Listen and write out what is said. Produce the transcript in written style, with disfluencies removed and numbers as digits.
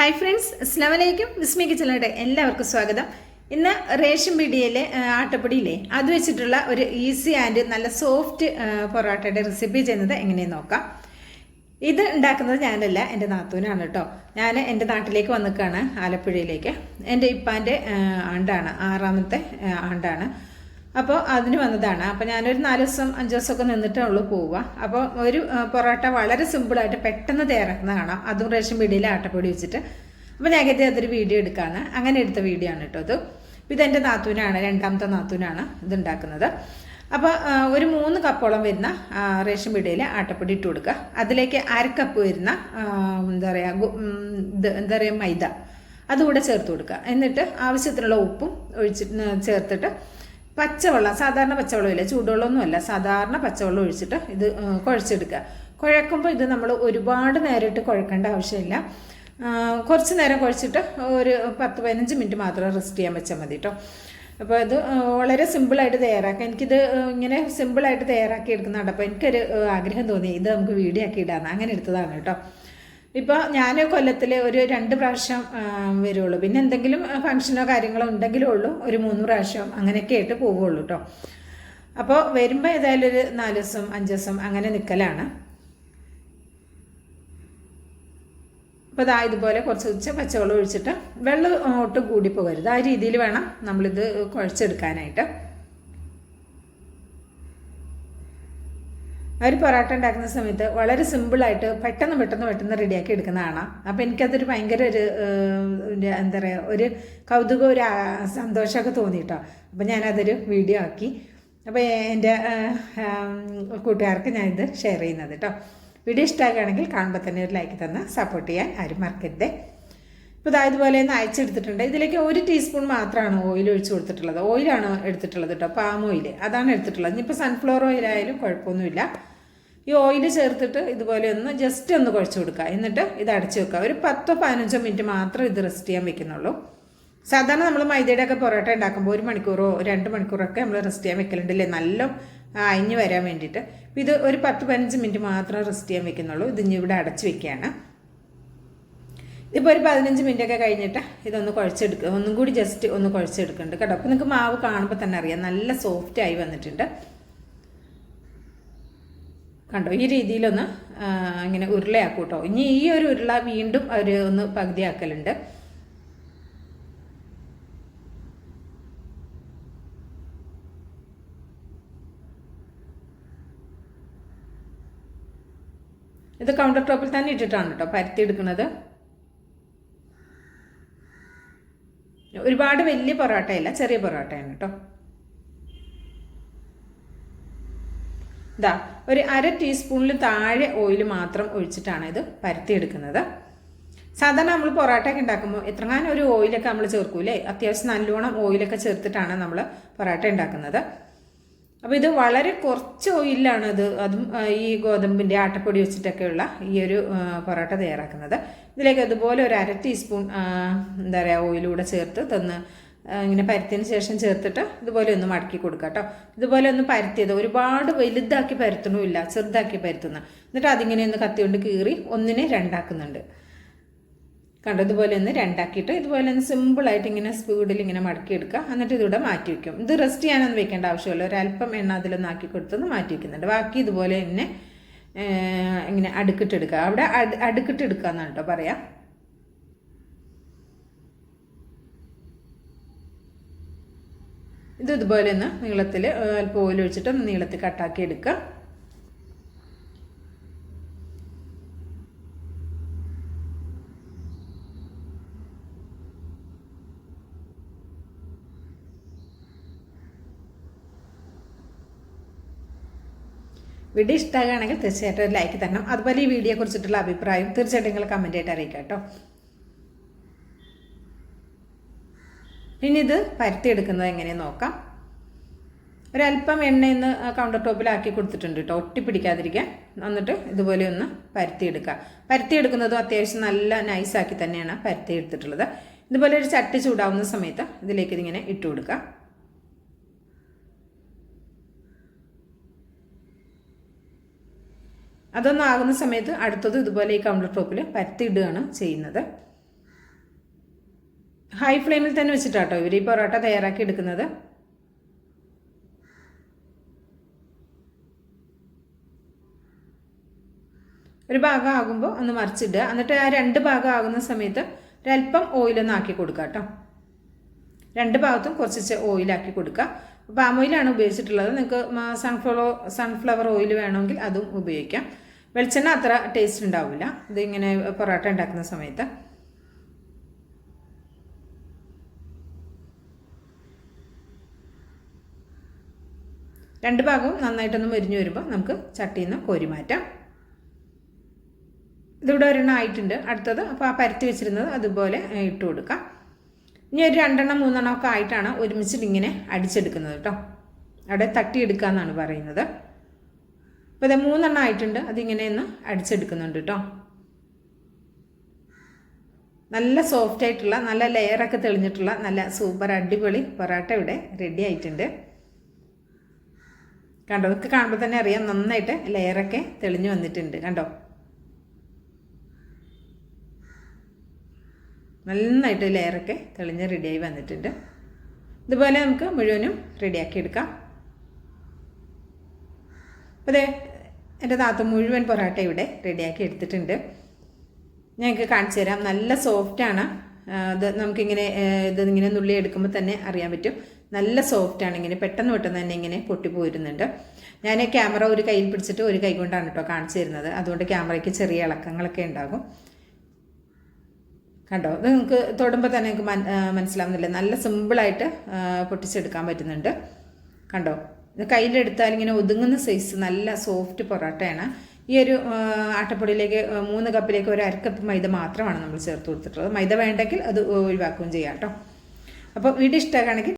Hi friends, അസ്സലാമു അലൈക്കും. ബിസ്മി കിച്ചണിലോട്ട് എല്ലാവർക്കും സ്വാഗതം. ഇന്ന് റേഷൻ പീടികയിലെ ആട്ടപ്പൊടിയില്ലേ, അത് വെച്ചിട്ടുള്ള ഒരു ഈസി ആൻഡ് നല്ല സോഫ്റ്റ് പൊറോട്ടയുടെ റെസിപ്പി ചെയ്യുന്നത് എങ്ങനെയെന്ന് നോക്കാം. ഇത് ഉണ്ടാക്കുന്നത് ഞാനല്ല, എൻ്റെ നാത്തൂനാണ് കേട്ടോ. ഞാൻ എൻ്റെ നാട്ടിലേക്ക് വന്നിക്കാണ്, ആലപ്പുഴയിലേക്ക്. എൻ്റെ ഇപ്പാൻ്റെ ആണ്ടാണ്, 6ാമത്തെ ആണ്ടാണ്. അപ്പോൾ അതിന് വന്നതാണ്. അപ്പോൾ ഞാനൊരു 4 ദിവസം 5 ദിവസമൊക്കെ നിന്നിട്ടേ ഉള്ളൂ പോവുക. അപ്പോൾ ഒരു പൊറോട്ട വളരെ സിമ്പിളായിട്ട് പെട്ടെന്ന് തയ്യാറാക്കുന്ന കാണാം, അതും റേഷൻ പീടികയിലെ ആട്ടപ്പൊടി വെച്ചിട്ട്. അപ്പോൾ ഞാൻ കരുതി അതൊരു വീഡിയോ എടുക്കാമെന്ന്, അങ്ങനെ എടുത്ത വീഡിയോ ആണ് കേട്ടോ ഇത്. ഇതെൻ്റെ നാത്തൂനാണ്, 2ാമത്തെ നാത്തൂനാണ് ഇതുണ്ടാക്കുന്നത്. അപ്പോൾ ഒരു 3 കപ്പോളം വരുന്ന റേഷൻ പീടികയിലെ ആട്ടപ്പൊടി ഇട്ട് കൊടുക്കുക. അതിലേക്ക് 1/2 കപ്പ് വരുന്ന എന്താ പറയുക മൈദ അതുകൂടെ ചേർത്ത് കൊടുക്കുക. എന്നിട്ട് ആവശ്യത്തിനുള്ള ഉപ്പും ചേർത്തിട്ട് പച്ചവെള്ളം, സാധാരണ പച്ചവെള്ളമില്ല, ചൂടുവെള്ളമൊന്നുമല്ല, സാധാരണ പച്ചവെള്ളം ഒഴിച്ചിട്ട് ഇത് കുഴച്ചെടുക്കുക. കുഴക്കുമ്പോൾ ഇത് നമ്മൾ ഒരുപാട് നേരം ഇട്ട് കുഴക്കേണ്ട ആവശ്യമില്ല. കുറച്ച് നേരം കുഴച്ചിട്ട് ഒരു 10-15 മിനിറ്റ് മാത്രം റെസ്റ്റ് ചെയ്യാൻ വെച്ചാൽ മതി കേട്ടോ. അപ്പോൾ ഇത് വളരെ സിമ്പിളായിട്ട് തയ്യാറാക്കാം. എനിക്കിത് ഇങ്ങനെ സിമ്പിളായിട്ട് തയ്യാറാക്കി എടുക്കുന്നുണ്ട്. അപ്പോൾ എനിക്കൊരു ആഗ്രഹം തോന്നി ഇത് നമുക്ക് വീഡിയോ ആക്കി ഇടാമെന്ന്, അങ്ങനെ എടുത്തതാണ് കേട്ടോ. ഇപ്പോൾ ഞാൻ കൊല്ലത്തിൽ ഒരു 2 പ്രാവശ്യം വരുള്ളൂ. പിന്നെ എന്തെങ്കിലും ഫംഗ്ഷനോ കാര്യങ്ങളോ ഉണ്ടെങ്കിലേ ഉള്ളൂ ഒരു 3 പ്രാവശ്യം അങ്ങനെയൊക്കെ ആയിട്ട് പോവുള്ളൂ കേട്ടോ. അപ്പോൾ വരുമ്പോൾ ഏതായാലും ഒരു 4 ദിവസം 5 ദിവസം അങ്ങനെ നിൽക്കലാണ്. അപ്പോൾ ഇതാ ഇതുപോലെ കുറച്ച് പച്ചവെള്ളം ഒഴിച്ചിട്ട് വെള്ളം ഒട്ടും കൂടി പോകരുത്, ആ രീതിയിൽ വേണം നമ്മളിത് കുഴച്ചെടുക്കാനായിട്ട്. ഒരു പൊറോട്ട ഉണ്ടാക്കുന്ന സമയത്ത് വളരെ സിമ്പിളായിട്ട് പെട്ടെന്ന് റെഡിയാക്കി എടുക്കുന്നതാണ്. അപ്പോൾ എനിക്കതൊരു ഭയങ്കര ഒരു എന്താ പറയുക, ഒരു കൗതുകം, ഒരു സന്തോഷമൊക്കെ തോന്നി കേട്ടോ. അപ്പോൾ ഞാനതൊരു വീഡിയോ ആക്കി. അപ്പോൾ എൻ്റെ കൂട്ടുകാർക്ക് ഞാനിത് ഷെയർ ചെയ്യുന്നത് കേട്ടോ. വീഡിയോ ഇഷ്ടമാകുകയാണെങ്കിൽ കാണുമ്പോൾ തന്നെ ഒരു ലൈക്ക് തന്ന് സപ്പോർട്ട് ചെയ്യാൻ ആരും മറക്കരുത്. ഇപ്പോൾ ഇതുപോലെ ഒന്ന് അയച്ചെടുത്തിട്ടുണ്ട്. ഇതിലേക്ക് 1 ടീസ്പൂൺ മാത്രമാണ് ഓയിൽ ഒഴിച്ച് കൊടുത്തിട്ടുള്ളത്. ഓയിലാണ് എടുത്തിട്ടുള്ളത് കേട്ടോ, പാം ഓയിൽ അതാണ് എടുത്തിട്ടുള്ളത്. ഇനിയിപ്പോൾ സൺഫ്ലവർ ഓയിലായാലും കുഴപ്പമൊന്നുമില്ല. ഈ ഓയിൽ ചേർത്തിട്ട് ഇതുപോലെ ഒന്ന് ജസ്റ്റ് ഒന്ന് കുഴച്ച് കൊടുക്കുക. എന്നിട്ട് ഇത് അടച്ച് വെക്കുക. ഒരു 10-15 മിനിറ്റ് മാത്രം ഇത് റെസ്റ്റ് ചെയ്യാൻ വെക്കുന്നുള്ളൂ. സാധാരണ നമ്മൾ മൈദയുടെ ഒക്കെ പൊറോട്ട ഉണ്ടാക്കുമ്പോൾ 1 മണിക്കൂറോ 2 മണിക്കൂറൊക്കെ നമ്മൾ റെസ്റ്റ് ചെയ്യാൻ വെക്കലുണ്ടല്ലേ, നല്ല അയഞ്ഞ് വരാൻ വേണ്ടിയിട്ട്. ഇത് ഒരു 10-15 മിനിറ്റ് മാത്രം റെസ്റ്റ് ചെയ്യാൻ വെക്കുന്നുള്ളൂ. ഇത് ഇനി ഇവിടെ അടച്ച് വെക്കുകയാണ്. ഇപ്പോൾ ഒരു 15 മിനിറ്റൊക്കെ കഴിഞ്ഞിട്ട് ഇതൊന്ന് കുഴച്ചെടുക്കുക. ഒന്നും കൂടി ജസ്റ്റ് ഒന്ന് കുഴച്ചെടുക്കുന്നുണ്ട് കേട്ടോ. അപ്പോൾ നിങ്ങൾക്ക് മാവ് കാണുമ്പോൾ തന്നെ അറിയാം, നല്ല സോഫ്റ്റായി വന്നിട്ടുണ്ട് കണ്ടോ. ഈ രീതിയിലൊന്ന് ഇങ്ങനെ ഉരുളയാക്കും കേട്ടോ. ഇനി ഈ ഒരു ഉരുള വീണ്ടും അവർ ഒന്ന് പകുതിയാക്കലുണ്ട്. ഇത് കൗണ്ടർ ടോപ്പിൽ തന്നെ ഇട്ടിട്ടാണ് കേട്ടോ പരത്തിയെടുക്കുന്നത്. ഒരുപാട് വലിയ പൊറോട്ടയല്ല, ചെറിയ പൊറോട്ടയാണ് കേട്ടോ. ഇതാ ഒരു 1/2 ടീസ്പൂണിൽ താഴെ ഓയിൽ മാത്രം ഒഴിച്ചിട്ടാണ് ഇത് പരത്തിയെടുക്കുന്നത്. സാധാരണ നമ്മൾ പൊറോട്ടയൊക്കെ ഉണ്ടാക്കുമ്പോൾ എത്രങ്ങാനും ഒരു ഓയിലൊക്കെ നമ്മൾ ചേർക്കൂലേ, അത്യാവശ്യം നല്ലോണം ഓയിലൊക്കെ ചേർത്തിട്ടാണ് നമ്മൾ പൊറോട്ട ഉണ്ടാക്കുന്നത്. അപ്പോൾ ഇത് വളരെ കുറച്ച് ഓയിലാണ് അതും ഈ ഗോതമ്പിൻ്റെ ആട്ടപ്പൊടി വെച്ചിട്ടൊക്കെയുള്ള ഈ ഒരു പൊറോട്ട തയ്യാറാക്കുന്നത്. ഇതിലേക്ക് അതുപോലെ ഒരു 1/2 ടീസ്പൂൺ എന്താ പറയുക ഓയിലൂടെ ചേർത്ത് തന്ന് ഇങ്ങനെ പരത്തിയതിന് ശേഷം ചേർത്തിട്ട് ഇതുപോലെ ഒന്ന് മടക്കി കൊടുക്കുക കേട്ടോ. ഇതുപോലെ ഒന്ന് പരത്തിയത് ഒരുപാട് വലുതാക്കി പരത്തണമില്ല, ചെറുതാക്കി പരത്തുന്ന. എന്നിട്ട് അതിങ്ങനെ ഒന്ന് കത്തി കൊണ്ട് കീറി 1നെ 2 ആക്കുന്നുണ്ട് കണ്ടോ. ഇതുപോലെ ഒന്ന് 2 ആക്കിയിട്ട് ഇതുപോലെ ഒന്ന് സിമ്പിളായിട്ട് ഇങ്ങനെ സ്പീഡിൽ ഇങ്ങനെ മടക്കിയെടുക്കുക. എന്നിട്ട് ഇതിവിടെ മാറ്റി വയ്ക്കും. ഇത് റെസ്റ്റ് ചെയ്യാനൊന്നും വെക്കേണ്ട ആവശ്യമില്ല, ഒരല്പം എണ്ണ അതിലൊന്ന് ആക്കി കൊടുത്തൊന്ന് മാറ്റി വയ്ക്കുന്നുണ്ട്. ബാക്കി ഇതുപോലെ തന്നെ ഇങ്ങനെ അടുക്കിട്ടെടുക്കുക. അവിടെ അടുക്കിട്ടെടുക്കുക എന്നാണ് കേട്ടോ പറയാം. ഇതുപോലെ ഒന്ന് നീളത്തിൽ അല്പം ഓയിൽ ഒഴിച്ചിട്ട് ഒന്ന് നീളത്തിൽ കട്ടാക്കി എടുക്കുക. വീഡിയോ ഇഷ്ടമാകുകയാണെങ്കിൽ തീർച്ചയായിട്ടും ഒരു ലൈക്ക് തരണം. അതുപോലെ ഈ വീഡിയോയെ കുറിച്ചിട്ടുള്ള അഭിപ്രായം തീർച്ചയായിട്ടും നിങ്ങൾ കമൻ്റ് ആയിട്ട് അറിയിക്കാം കേട്ടോ. ഇനി ഇത് പരത്തിയെടുക്കുന്നത് എങ്ങനെയെന്ന് നോക്കാം. ഒരല്പം എണ്ണയിൽ കൗണ്ടർ ടോപ്പിലാക്കി കൊടുത്തിട്ടുണ്ട് കേട്ടോ, ഒട്ടിപ്പിടിക്കാതിരിക്കാൻ. എന്നിട്ട് ഇതുപോലെ ഒന്ന് പരത്തിയെടുക്കുക. പരത്തിയെടുക്കുന്നതും അത്യാവശ്യം നല്ല നൈസാക്കി തന്നെയാണ് പരത്തിയെടുത്തിട്ടുള്ളത്. ഇതുപോലെ ഒരു ചട്ടി ചൂടാവുന്ന സമയത്ത് ഇതിലേക്ക് ഇതിങ്ങനെ ഇട്ട് കൊടുക്കുക. അതൊന്നും ആകുന്ന സമയത്ത് അടുത്തത് ഇതുപോലെ ഈ കൗണ്ടർ ടോപ്പിൽ പരത്തിയിടുകയാണ് ചെയ്യുന്നത്. ഹൈ ഫ്ലെയിമിൽ തന്നെ വെച്ചിട്ടാട്ടോ ഇവർ ഈ പൊറോട്ട തയ്യാറാക്കി എടുക്കുന്നത്. ഒരു ഭാഗം ആകുമ്പോൾ ഒന്ന് മറിച്ചിടുക. എന്നിട്ട് ആ 2 ഭാഗം ആകുന്ന സമയത്ത് ഒരല്പം ഓയിലൊന്ന് ആക്കി കൊടുക്കുക കേട്ടോ. 2 ഭാഗത്തും കുറച്ച് ഓയിലാക്കി കൊടുക്കുക. പാം ഓയിലാണ് ഉപയോഗിച്ചിട്ടുള്ളത്. നിങ്ങൾക്ക് സൺഫ്ലവർ ഓയിൽ വേണമെങ്കിൽ അതും ഉപയോഗിക്കാം. വെളിച്ചെണ്ണ അത്ര ടേസ്റ്റ് ഉണ്ടാവില്ല ഇതിങ്ങനെ പൊറോട്ട ഉണ്ടാക്കുന്ന സമയത്ത്. രണ്ട് ഭാഗവും നന്നായിട്ടൊന്ന് മുരിഞ്ഞു വരുമ്പോൾ നമുക്ക് ചട്ടിയിൽ നിന്ന് കോരി മാറ്റാം. ഇതിവിടെ ഒരെണ്ണം ആയിട്ടുണ്ട്. അടുത്തത് അപ്പോൾ ആ പരത്തി വെച്ചിരുന്നത് അതുപോലെ ഇട്ട് കൊടുക്കാം. ഇനി ഒരു 2 3 ഒക്കെ ആയിട്ടാണ് ഒരുമിച്ചിട്ട് ഇങ്ങനെ അടിച്ചെടുക്കുന്നത് കേട്ടോ. അവിടെ തട്ടിയെടുക്കുക എന്നാണ് പറയുന്നത്. അപ്പോൾ ഇത് 3 ആയിട്ടുണ്ട്. അതിങ്ങനെ ഒന്ന് അടിച്ചെടുക്കുന്നുണ്ട് കേട്ടോ. നല്ല സോഫ്റ്റ് ആയിട്ടുള്ള നല്ല ലെയറൊക്കെ തെളിഞ്ഞിട്ടുള്ള നല്ല സൂപ്പർ അടിപൊളി പൊറോട്ട ഇവിടെ റെഡി ആയിട്ടുണ്ട്. കണ്ടോ, ഇതൊക്കെ കാണുമ്പോൾ തന്നെ അറിയാം നന്നായിട്ട് ലെയറൊക്കെ തെളിഞ്ഞു വന്നിട്ടുണ്ട്. കണ്ടോ, നന്നായിട്ട് ലെയറൊക്കെ തെളിഞ്ഞ് റെഡിയായി വന്നിട്ടുണ്ട്. ഇതുപോലെ നമുക്ക് മുഴുവനും റെഡിയാക്കി എടുക്കാം. അപ്പോൾ അതെ, എൻ്റെ താത്ത മുഴുവൻ പൊറോട്ട ഇവിടെ റെഡിയാക്കി എടുത്തിട്ടുണ്ട്. ഞങ്ങൾക്ക് കാണിച്ചു തരാം. നല്ല സോഫ്റ്റാണ് ഇത്. നമുക്കിങ്ങനെ ഇതിങ്ങനെ നുള്ളി എടുക്കുമ്പോൾ തന്നെ അറിയാൻ പറ്റും നല്ല സോഫ്റ്റാണ്. ഇങ്ങനെ പെട്ടെന്ന് തന്നെ ഇങ്ങനെ പൊട്ടിപ്പോയിരുന്നുണ്ട്. ഞാൻ ക്യാമറ ഒരു കയ്യിൽ പിടിച്ചിട്ട് ഒരു കൈ കൊണ്ടാണ് കേട്ടോ കാണിച്ചു തരുന്നത്. അതുകൊണ്ട് ക്യാമറയ്ക്ക് ചെറിയ ഇളക്കങ്ങളൊക്കെ ഉണ്ടാകും. കണ്ടോ, ഇത് നിങ്ങൾക്ക് തൊടുമ്പോൾ തന്നെ നിങ്ങൾക്ക് മനസ്സിലാവുന്നില്ല. നല്ല സിമ്പിളായിട്ട് പൊട്ടിച്ചെടുക്കാൻ പറ്റുന്നുണ്ട്. കണ്ടോ, ഇത് കയ്യിലെടുത്താൽ ഇങ്ങനെ ഒതുങ്ങുന്ന സൈസ് നല്ല സോഫ്റ്റ് പൊറോട്ടയാണ്. ഈ ഒരു ആട്ടപ്പൊടിയിലേക്ക് 3 കപ്പിലേക്ക് ഒരു 1/2 കപ്പ് മൈദ മാത്രമാണ് നമ്മൾ ചേർത്ത് കൊടുത്തിട്ടുള്ളത്. മൈദ വേണ്ടെങ്കിൽ അത് ഒഴിവാക്കുകയും ചെയ്യാം കേട്ടോ. അപ്പോൾ വീഡിയോ ഇഷ്ടമാണെങ്കിൽ